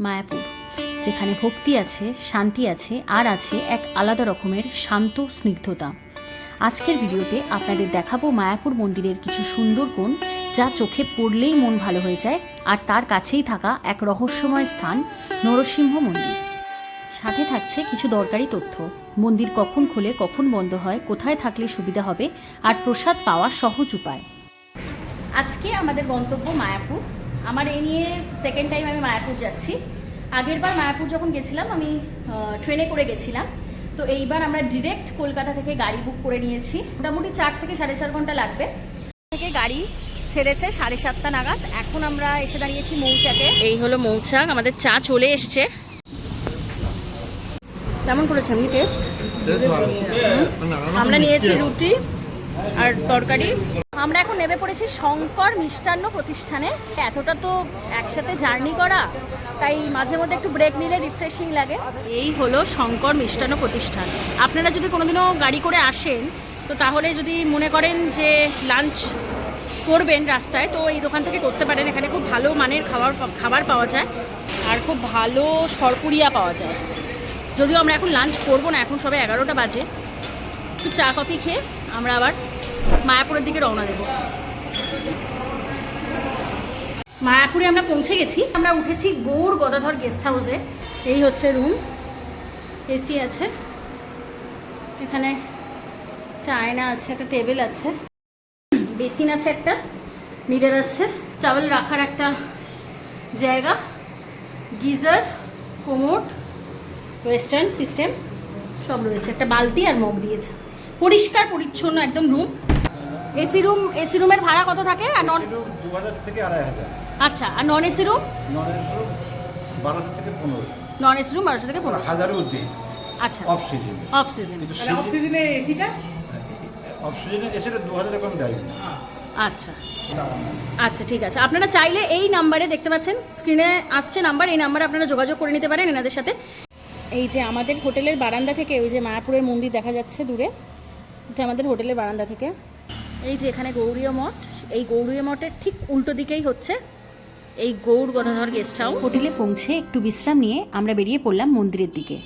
মায়াপুর, যেখানে ভক্তি আছে, শান্তি আছে, আর আছে এক আলাদা রকমের শান্ত স্নিগ্ধতা। আজকের ভিডিওতে আপনাদের দেখাবো মায়াপুর মন্দিরের কিছু সুন্দর কোণ, যা চোখে পড়লেই মন ভালো হয়ে যায়, আর তার কাছেই থাকা এক রহস্যময় স্থান নরসিংহ মন্দির। সাথে থাকছে কিছু দরকারি তথ্য, মন্দির কখন খোলে, কখন বন্ধ হয়, কোথায় থাকলে সুবিধা হবে, আর প্রসাদ পাওয়ার সহজ উপায়। আজকে আমাদের গন্তব্য মায়াপুর। আমার এই নিয়ে সেকেন্ড টাইম আমি মায়াপুর যাচ্ছি। আগের বার মায়াপুর যখন গেছিলাম আমি ট্রেনে করে গেছিলাম, তো এইবার আমরা ডিরেক্ট কলকাতা থেকে গাড়ি বুক করে নিয়েছি। মোটামুটি 4 থেকে 4.5 ঘন্টা লাগবে। থেকে গাড়ি ছেড়েছে 7:30 নাগাদ। এখন আমরা এসে দাঁড়িয়েছি মৌচাকে। এই হলো মৌচাক, আমাদের চা চলে এসছে। কেমন করেছে এমনি টেস্ট? আমরা নিয়েছি রুটি আর তরকারি। আমরা এখন নেমে পড়েছি শঙ্কর মিষ্টান্ন প্রতিষ্ঠানে। এতটা তো একসাথে জার্নি করা, তাই মাঝে মধ্যে একটু ব্রেক নিলে রিফ্রেশিং লাগে। এই হলো শঙ্কর মিষ্টান্ন প্রতিষ্ঠান। আপনারা যদি কোনোদিনও গাড়ি করে আসেন, তো তাহলে যদি মনে করেন যে লাঞ্চ করবেন রাস্তায়, তো এই দোকান থেকে করতে পারেন। এখানে খুব ভালো মানের খাবার পাওয়া যায়, আর খুব ভালো সরপুরিয়া পাওয়া যায়। যদিও আমরা এখন লাঞ্চ করবো না, এখন সবে 11টা বাজে। একটু চা কফি খেয়ে আমরা আবার মায়াপুরের দিকে রওনা দেব। মায়াপুরে আমরা পৌঁছে গেছি। আমরা উঠেছি গৌর গদাধর গেস্ট হাউসে। এই হচ্ছে রুম, এসি আছে, এখানে একটা আয়না আছে, একটা টেবিল আছে, বেসিন আছে, একটা মিরর আছে, চাওয়াল রাখার একটা জায়গা, গিজার, কোমোড, ওয়েস্টার্ন সিস্টেম সব রয়েছে। একটা বালতি আর মগ দিয়েছে। পরিষ্কার পরিচ্ছন্ন একদম রুম। এসি রুমের ভাড়া কত থাকে? আর নন 2000 থেকে 2500। আচ্ছা, আর non AC room? Non AC room 1200 থেকে 15। নন এসি রুম 1200 থেকে 15। 1000 অবধি। আচ্ছা, অফ সিজন। Off season. মানে অফ সিজনে এসিটা? অফ সিজনে এসিটা 2000 টাকা কম দেয়। আচ্ছা আচ্ছা, ঠিক আছে। আপনারা চাইলে এই নাম্বারে, দেখতে পাচ্ছেন স্ক্রিনে আসছে নাম্বার, এই নাম্বারে আপনারা যোগাযোগ করে নিতে পারেন এনাদের সাথে। এই যে আমাদের হোটেলের বারান্দা থেকে ওই যে মায়াপুরের মন্দির দেখা যাচ্ছে দূরে, এটা আমাদের হোটেলের বারান্দা থেকে। এই যে এখানে গৌরীয় মঠ, এই গৌরীয় মঠের ঠিক উল্টো দিকেই হচ্ছে এই গৌর গদাধর গেস্ট হাউস। হোটেলে পৌঁছে একটু বিশ্রাম নিয়ে আমরা বেরিয়ে পড়লাম মন্দিরের দিকে।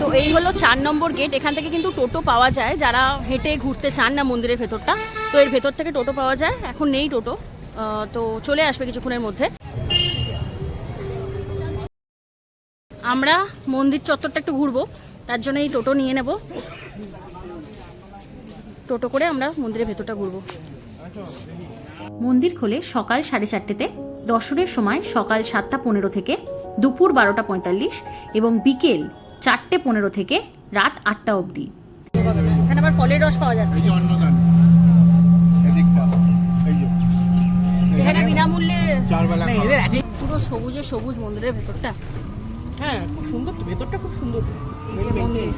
তো এই হলো 4 নম্বর গেট। এখান থেকে কিন্তু টোটো পাওয়া যায়, যারা হেঁটে ঘুরতে চান না মন্দিরের ভেতরটা, তো এর ভেতর থেকে টোটো পাওয়া যায়। এখন নেই টোটো, তো চলে আসবে কিছুক্ষণের মধ্যে। আমরা মন্দির চত্বরটা একটু ঘুরবো, তার জন্য এই টোটো নিয়ে নেব। টোটো করে আমরা মন্দিরের ভেতরটা ঘুরবো। মন্দির খোলে সকাল 4:30-তে। দর্শনের সময় সকাল 7:15 থেকে দুপুর 12:45 এবং বিকেল 4:15 থেকে রাত 8টা অবধি। এখানে আবার ফলের রস পাওয়া যাচ্ছে। এখানে বিনামূল্যে পুরো সবুজে সবুজ মন্দিরের ভেতরটা। হ্যাঁ, খুব সুন্দর তো, ভেতরটা খুব সুন্দর। এই যে মন্দির।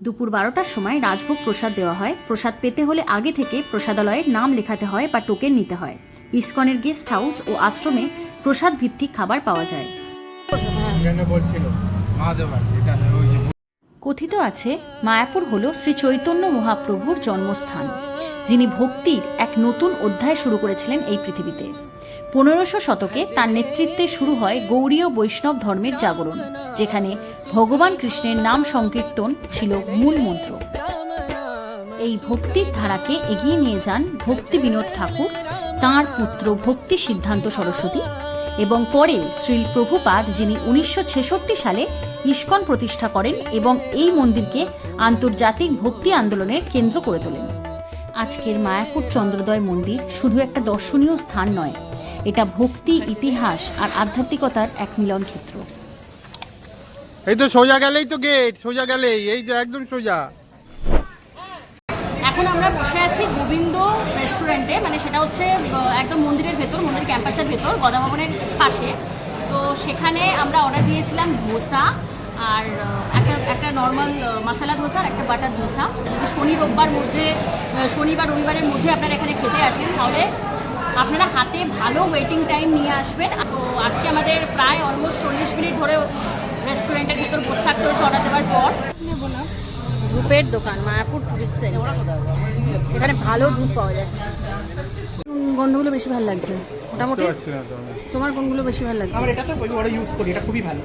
দুপুর 12টার সময় রাজভোগ প্রসাদ দেওয়া হয়। প্রসাদ পেতে হলে আগে থেকে প্রসাদালয়ের নাম লেখাতে হয় বা টোকেন নিতে হয়। ইসকনের গেস্ট হাউস ও আশ্রমে প্রসাদ ভিত্তিক খাবার পাওয়া যায়। কথিত আছে মায়াপুর হল শ্রী চৈতন্য মহাপ্রভুর জন্মস্থান, যিনি ভক্তির এক নতুন অধ্যায় শুরু করেছিলেন এই পৃথিবীতে। 1500 শতকে তার নেতৃত্বে শুরু হয় গৌড়ীয় বৈষ্ণব ধর্মের জাগরণ, যেখানে ভগবান কৃষ্ণের নাম সংকীর্তন ছিল মূল মন্ত্র। এই ভক্তির ধারাকে এগিয়ে নিয়ে যান ভক্তি বিনোদ ঠাকুর, তাঁর পুত্র ভক্তি সিদ্ধান্ত সরস্বতী এবং পরে শ্রী প্রভুপাদ, যিনি 1966 সালে ইস্কন প্রতিষ্ঠা করেন এবং এই মন্দিরকে আন্তর্জাতিক ভক্তি আন্দোলনের কেন্দ্র করে তোলেন। আজকের মায়াপুর চন্দ্রোদয় মন্দির শুধু একটা দর্শনীয় স্থান নয়, এটা ভক্তি, ইতিহাস আর আধ্যাত্মিকতার এক মিলন ক্ষেত্র। এই তো সোজা গেলেই তো গেট, সোজা গেলেই এই যে একদম সোজা। এখন আমরা বসে আছি গোবিন্দ রেস্টুরেন্টে, মানে সেটা হচ্ছে একদম মন্দিরের ভেতর, মন্দির ক্যাম্পাসের ভেতর, গদা ভবনের পাশে। তো সেখানে আমরা অর্ডার দিয়েছিলাম ধোসা আর একটা নর্মাল মশলা ধোসা আর একটা বাটার ধোসা। যদি শনি বা রবিবারের মধ্যে আপনারা এখানে খেতে আসেন, তাহলে আপনারা হাতে ভালো ওয়েটিং টাইম নিয়ে আসবেন। তো আজকে আমাদের প্রায় অলমোস্ট 40 মিনিট ধরে রেস্টুরেন্টের ভেতর বসে থাকতে হয়েছে অর্ডার দেওয়ার পর। নেব না ধূপের দোকান, মায়াপুর টুরিস্ট সেন্টার। এখানে ভালো ধূপ পাওয়া যায়। গন্ধগুলো বেশি ভালো লাগছে মোটামুটি। তোমার কোনগুলো বেশি ভালো লাগছে? আমার এটা তো ওই বড় ইউজ করি, এটা খুবই ভালো,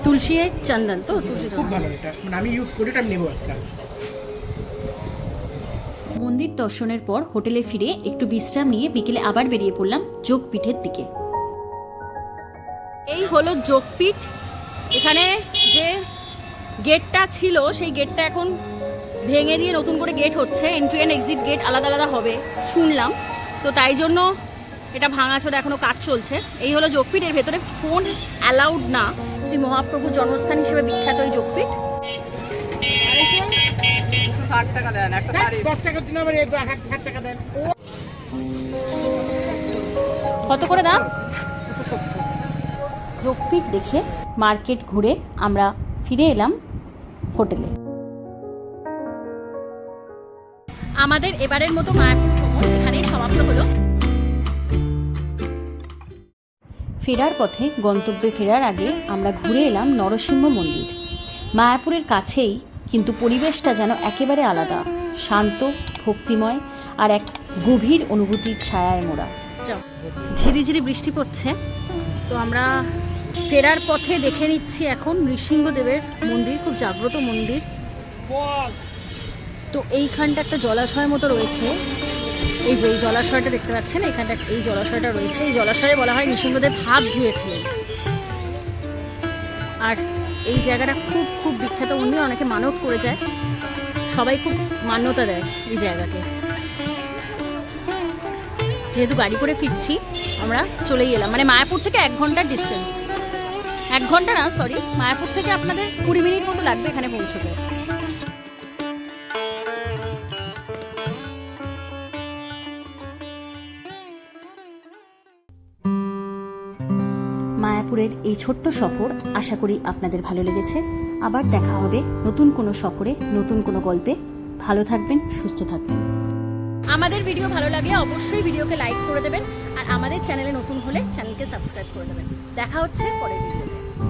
তুলসী চন্দন তো, তুলসী খুব ভালো এটা, মানে আমি ইউজ করি, এটা আমি নেবো একটা। মন্দির দর্শনের পর হোটেলে ফিরে একটু বিশ্রাম নিয়ে বিকেলে আবার বেরিয়ে পড়লাম যোগপীঠের দিকে। এই হলো যোগপীঠ। এখানে যে গেটটা ছিল সেই গেটটা এখন ভেঙে দিয়ে নতুন করে গেট হচ্ছে, এন্ট্রি অ্যান্ড এক্সিট গেট আলাদা আলাদা হবে শুনলাম, তো তাই জন্য এটা ভাঙাচোরা এখনো কাজ চলছে। এই হলো যোগপীঠ, এর ভেতরে ফোন অ্যালাউড না। শ্রী মহাপ্রভুর জন্মস্থান হিসেবে বিখ্যাত এই যোগপীঠ। 60 টাকা দেন একটা শাড়ি, 10 টাকার জন্য আবার 60 টাকা দেন। কত করে দাম? 270। যোগপীঠ দেখে মার্কেট ঘুরে আমরা ফিরে এলাম হোটেলে। আমাদের এবারের মতো মায়াপুর ভ্রমণ এখানেই সমাপ্ত হলো। ফেরার পথে গন্তব্যে ফেরার আগে আমরা ঘুরে এলাম নরসিংহ মন্দির। মায়াপুরের কাছেই, কিন্তু পরিবেশটা যেন একেবারে আলাদা, শান্ত, ভক্তিময় আর এক গভীর অনুভূতির ছায়ায় মোড়া। ঝিরিঝিরি বৃষ্টি পড়ছে, তো আমরা ফেরার পথে দেখে নিচ্ছি এখন নৃসিংহদেবের মন্দির, খুব জাগ্রত মন্দির। তো এইখানটা একটা জলাশয় মতো রয়েছে, এই যে এই জলাশয়টা দেখতে পাচ্ছেন, এখানটা এই জলাশয়টা রয়েছে। এই জলাশয়ে বলা হয় নৃসিংহদেব হাত ধুয়েছিলেন। আর এই জায়গাটা খুব খুব বিখ্যাত মন্দির, অনেকে মানত করে যায়, সবাই খুব মান্যতা দেয় এই জায়গাকে। যেহেতু গাড়ি করে ফিরছি আমরা চলেই এলাম, মানে মায়াপুর থেকে 1 ঘন্টার ডিস্টেন্স। 1 ঘন্টা না, সরি, মায়াপুর থেকে আপনাদের 20 মিনিট মতো লাগবে এখানে পৌঁছতে। মায়াপুরের এই ছোট্ট সফর আশা করি আপনাদের ভালো লেগেছে। আবার দেখা হবে নতুন কোনো সফরে, নতুন কোনো গল্পে। ভালো থাকবেন, সুস্থ থাকবেন। আমাদের ভিডিও ভালো লাগলে অবশ্যই ভিডিওকে লাইক করে দেবেন, আর আমাদের চ্যানেলে নতুন হলে চ্যানেলকে সাবস্ক্রাইব করে দেবেন। দেখা হচ্ছে পরের ভিডিওতে।